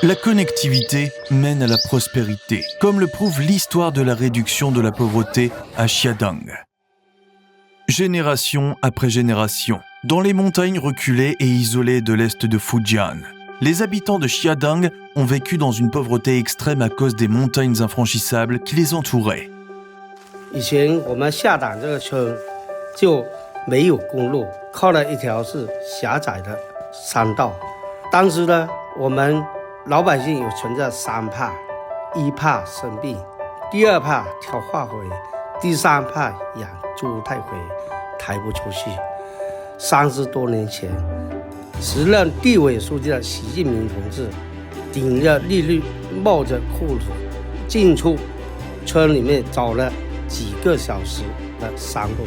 La connectivité mène à la prospérité, comme le prouve l'histoire de la réduction de la pauvreté à Xiadang. Génération après génération, dans les montagnes reculées et isolées de l'est de Fujian, les habitants de Xiadang ont vécu dans une pauvreté extrême à cause des montagnes infranchissables qui les entouraient. 以前我们下党这个村就没有公路，靠了一条是狭窄的山道。当时呢，我们老百姓有存着三怕：一怕生病，第二怕挑化肥，第三怕养猪太肥，抬不出去。30多年前，时任地委书记的习近平同志顶着利率，冒着酷暑，进出村里面走了几个小时的山路。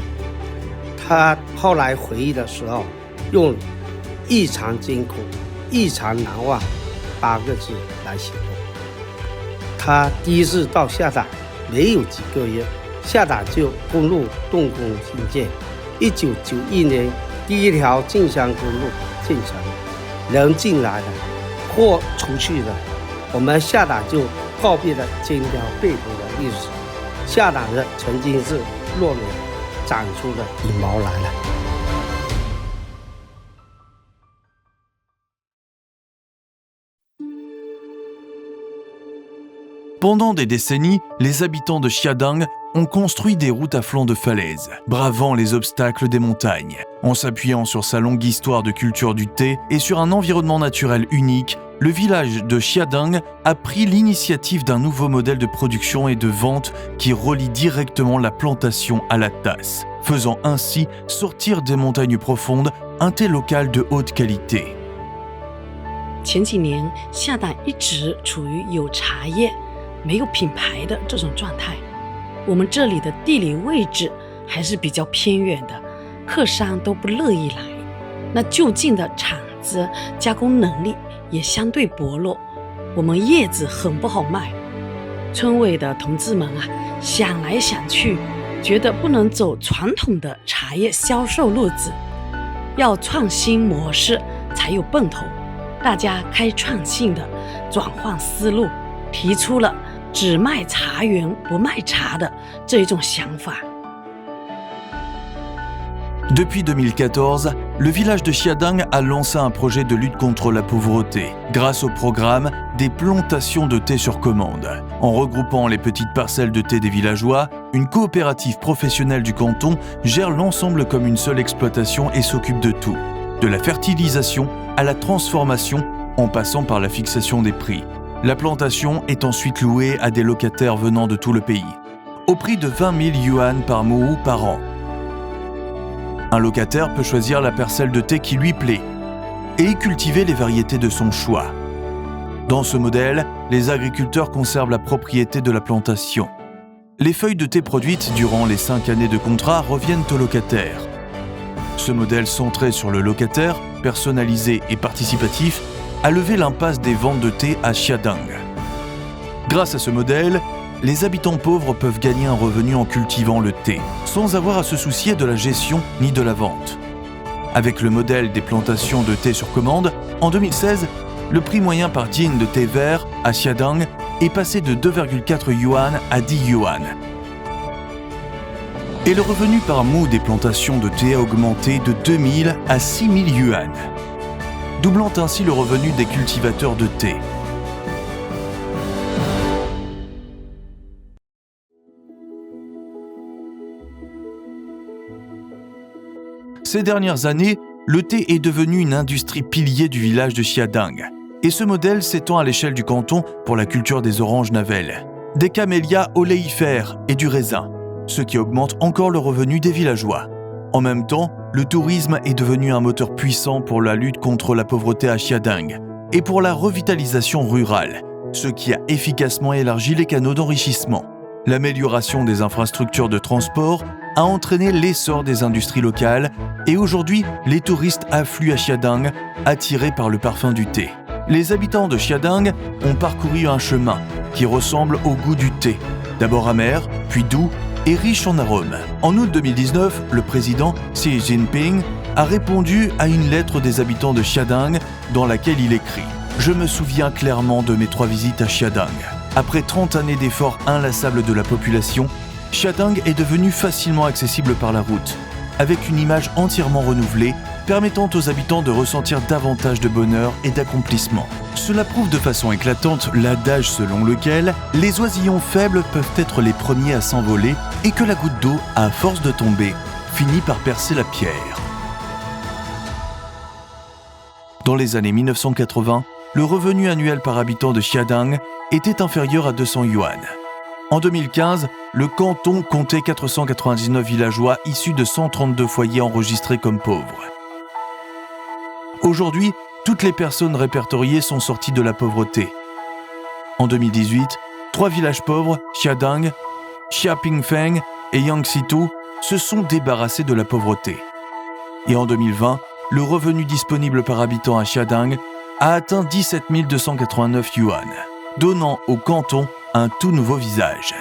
他后来回忆的时候，用异常艰苦、异常难忘8个字来形容。他第一次到下党没有几个月，下党就公路动工兴建。1991年，第一条进香公路建成，人进来了，货出去了，我们下党就告别了肩挑背鼓的历史。下党的曾经是落棉长出了羽毛来了。Pendant des décennies, les habitants de Xiadang ont construit des routes à flanc de falaise, bravant les obstacles des montagnes. En s'appuyant sur sa longue histoire de culture du thé et sur un environnement naturel unique, le village de Xiadang a pris l'initiative d'un nouveau modèle de production et de vente qui relie directement la plantation à la tasse, faisant ainsi sortir des montagnes profondes un thé local de haute qualité. 前几年，下党一直处于有茶叶没有品牌的这种状态。我们这里的地理位置还是比较偏远的，客商都不乐意来。那就近的厂子加工能力也相对薄弱，我们叶子很不好卖。村委的同志们想来想去，觉得不能走传统的茶叶销售路子，要创新模式才有奔头。大家开创性的转换思路，提出了只卖茶园不卖茶的这一种想法。Depuis 2014, le village de Xiadang a lancé un projet de lutte contre la pauvreté grâce au programme des plantations de thé sur commande. En regroupant les petites parcelles de thé des villageois, une coopérative professionnelle du canton gère l'ensemble comme une seule exploitation et s'occupe de tout, de la fertilisation à la transformation en passant par la fixation des prix. La plantation est ensuite louée à des locataires venant de tout le pays, au prix de 20 000 yuan par mohu par an. Un locataire peut choisir la parcelle de thé qui lui plaît et y cultiver les variétés de son choix. Dans ce modèle, les agriculteurs conservent la propriété de la plantation. Les feuilles de thé produites durant les 5 années de contrat reviennent au locataire. Ce modèle centré sur le locataire, personnalisé et participatif, a levé l'impasse des ventes de thé à Xiadang. Grâce à ce modèle, les habitants pauvres peuvent gagner un revenu en cultivant le thé, sans avoir à se soucier de la gestion ni de la vente. Avec le modèle des plantations de thé sur commande, en 2016, le prix moyen par dîne de thé vert à Xiadang est passé de 2,4 yuan à 10 yuan. Et le revenu par mou des plantations de thé a augmenté de 2 000 à 6 000 yuan, doublant ainsi le revenu des cultivateurs de thé. Ces dernières années, le thé est devenu une industrie pilier du village de Xiadang, et ce modèle s'étend à l'échelle du canton pour la culture des oranges navelles, des camélias oléifères et du raisin, ce qui augmente encore le revenu des villageois. En même temps, le tourisme est devenu un moteur puissant pour la lutte contre la pauvreté à Xiadang et pour la revitalisation rurale, ce qui a efficacement élargi les canaux d'enrichissement. L'amélioration des infrastructures de transport a entraîné l'essor des industries locales et aujourd'hui, les touristes affluent à Xiadang, attirés par le parfum du thé. Les habitants de Xiadang ont parcouru un chemin qui ressemble au goût du thé, d'abord amer, puis doux et riche en arômes. En août 2019, le président Xi Jinping a répondu à une lettre des habitants de Xiadang dans laquelle il écrit « Je me souviens clairement de mes 3 visites à Xiadang. Après 30 années d'efforts inlassables de la population, Xiadang est devenu facilement accessible par la route, avec une image entièrement renouvelée, permettant aux habitants de ressentir davantage de bonheur et d'accomplissement. Cela prouve de façon éclatante l'adage selon lequel les oisillons faibles peuvent être les premiers à s'envoler et que la goutte d'eau, à force de tomber, finit par percer la pierre. Dans les années 1980, le revenu annuel par habitant de Xiadang était inférieur à 200 yuan. En 2015, le canton comptait 499 villageois issus de 132 foyers enregistrés comme pauvres. Aujourd'hui, toutes les personnes répertoriées sont sorties de la pauvreté. En 2018, 3 villages pauvres, Xiadang, Xiapingfeng et Yangxitu, se sont débarrassés de la pauvreté. Et en 2020, le revenu disponible par habitant à Xiadang a atteint 17 289 yuan, donnant au canton un tout nouveau visage.